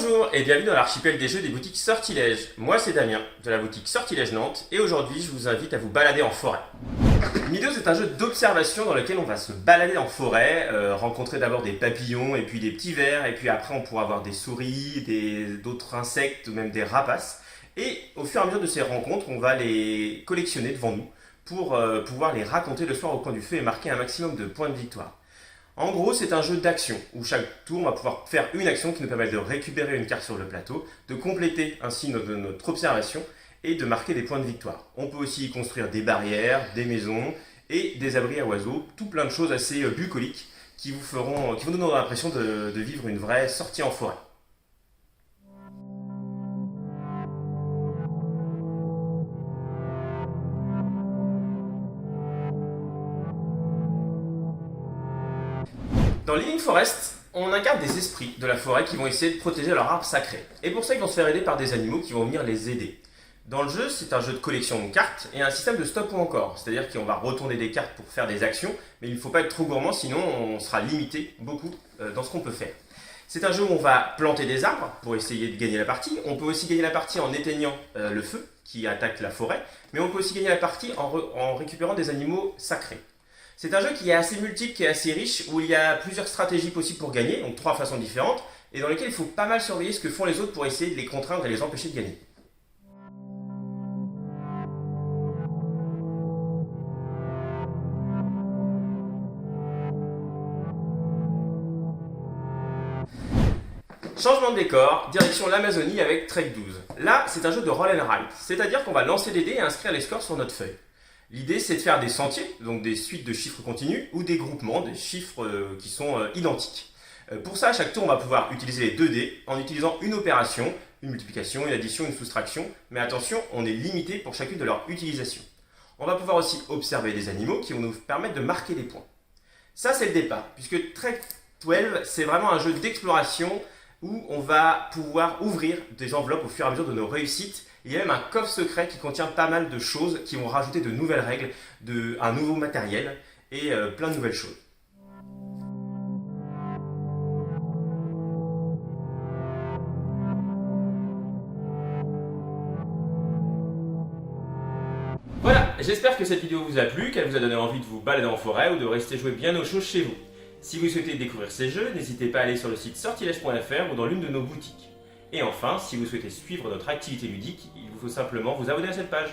Bonjour et bienvenue dans l'archipel des jeux des boutiques Sortilèges. Moi c'est Damien de la boutique Sortilèges Nantes et aujourd'hui je vous invite à vous balader en forêt. Mido c'est un jeu d'observation dans lequel on va se balader en forêt, rencontrer d'abord des papillons et puis des petits vers et puis après on pourra voir des souris, d'autres insectes ou même des rapaces. Et au fur et à mesure de ces rencontres on va les collectionner devant nous pour pouvoir les raconter le soir au coin du feu et marquer un maximum de points de victoire. En gros, c'est un jeu d'action où chaque tour, on va pouvoir faire une action qui nous permet de récupérer une carte sur le plateau, de compléter ainsi notre observation et de marquer des points de victoire. On peut aussi y construire des barrières, des maisons et des abris à oiseaux, tout plein de choses assez bucoliques qui vous donneront l'impression de vivre une vraie sortie en forêt. Dans Living Forest, on incarne des esprits de la forêt qui vont essayer de protéger leur arbre sacré. Et pour ça, ils vont se faire aider par des animaux qui vont venir les aider. Dans le jeu, c'est un jeu de collection de cartes et un système de stop ou encore. C'est-à-dire qu'on va retourner des cartes pour faire des actions, mais il ne faut pas être trop gourmand, sinon on sera limité beaucoup dans ce qu'on peut faire. C'est un jeu où on va planter des arbres pour essayer de gagner la partie. On peut aussi gagner la partie en éteignant le feu qui attaque la forêt, mais on peut aussi gagner la partie en récupérant des animaux sacrés. C'est un jeu qui est assez multiple, qui est assez riche, où il y a plusieurs stratégies possibles pour gagner, donc 3 façons différentes, et dans lesquelles il faut pas mal surveiller ce que font les autres pour essayer de les contraindre et les empêcher de gagner. Changement de décor, direction l'Amazonie avec Trek 12. Là, c'est un jeu de roll and ride, c'est-à-dire qu'on va lancer des dés et inscrire les scores sur notre feuille. L'idée, c'est de faire des sentiers, donc des suites de chiffres continus, ou des groupements, des chiffres qui sont identiques. Pour ça, à chaque tour, on va pouvoir utiliser les 2 dés en utilisant une opération, une multiplication, une addition, une soustraction, mais attention, on est limité pour chacune de leurs utilisations. On va pouvoir aussi observer des animaux qui vont nous permettre de marquer des points. Ça, c'est le départ, puisque Trek 12, c'est vraiment un jeu d'exploration où on va pouvoir ouvrir des enveloppes au fur et à mesure de nos réussites. Il y a même un coffre secret qui contient pas mal de choses qui vont rajouter de nouvelles règles, un nouveau matériel et plein de nouvelles choses. Voilà, j'espère que cette vidéo vous a plu, qu'elle vous a donné envie de vous balader en forêt ou de rester jouer bien au chaud chez vous. Si vous souhaitez découvrir ces jeux, n'hésitez pas à aller sur le site sortilège.fr ou dans l'une de nos boutiques. Et enfin, si vous souhaitez suivre notre activité ludique, il vous faut simplement vous abonner à cette page.